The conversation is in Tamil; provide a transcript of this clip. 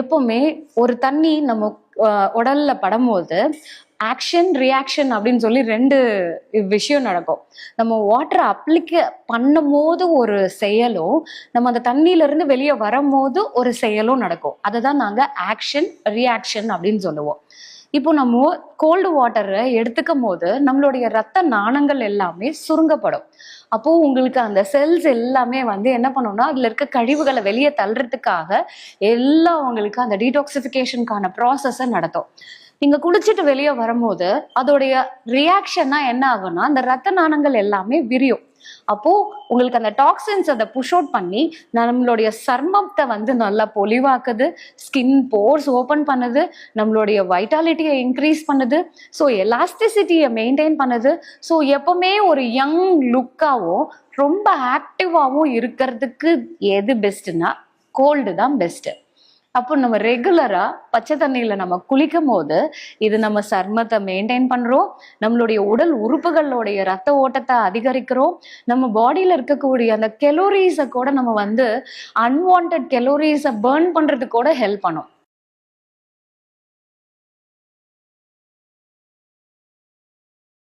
எப்பவுமே ஒரு தண்ணி நம்ம உடல்ல படும்போது ஆக்ஷன் ரியாக்ஷன் அப்படின்னு சொல்லி ரெண்டு விஷயம் நடக்கும். நம்ம வாட்டரை அப்ளிகே பண்ணும் போது ஒரு செயலும், நம்ம அந்த தண்ணியில இருந்து வெளியே வரும்போது ஒரு செயலும் நடக்கும். அதை தான் நாங்க ஆக்ஷன் ரியாக்ஷன் அப்படின்னு சொல்லுவோம். இப்போ நம்ம கோல்டு வாட்டரை எடுத்துக்கும் போது நம்மளுடைய ரத்த நாணங்கள் எல்லாமே சுருங்கப்படும். அப்போ உங்களுக்கு அந்த செல்ஸ் எல்லாமே என்ன பண்ணும்னா அதுல இருக்க கழிவுகளை வெளியே தள்ளுறதுக்காக எல்லாம் உங்களுக்கு அந்த டீடாக்சிஃபிகேஷனுக்கான ப்ராசஸை நடத்தும். நீங்க குடிச்சிட்டு வெளியே வரும்போது அதோடைய ரியாக்ஷன்னா என்ன ஆகும்னா அந்த ரத்த நாணங்கள் எல்லாமே விரியும். அப்போ உங்களுக்கு அந்த டாக்ஸின்ஸ் அதை புஷ் அவுட் பண்ணி நம்மளுடைய சர்மத்தை நல்லா பொலிவாக்குது, ஸ்கின் போர்ஸ் ஓப்பன் பண்ணுது, நம்மளுடைய வைட்டாலிட்டியை இன்க்ரீஸ் பண்ணுது, ஸோ எலாஸ்டிசிட்டியை மெயின்டைன் பண்ணுது. ஸோ எப்பவுமே ஒரு யங் லுக்காகவும் ரொம்ப ஆக்டிவாகவும் இருக்கிறதுக்கு எது பெஸ்ட்னா கோல்டு தான் பெஸ்ட். அப்போ நம்ம ரெகுலரா பச்சை தண்ணியில நம்ம குளிக்கும் போது இது நம்ம சர்மத்தை மெயின்டைன் பண்றோம், நம்மளுடைய உடல் உறுப்புகளுடைய ரத்த ஓட்டத்தை அதிகரிக்கிறோம், நம்ம பாடியில இருக்கக்கூடிய அந்த கெலோரிஸை கூட நம்ம அன்வான்ட் கெலோரிஸை பேர்ன் பண்றதுக்கு கூட ஹெல்ப் பண்ணும்.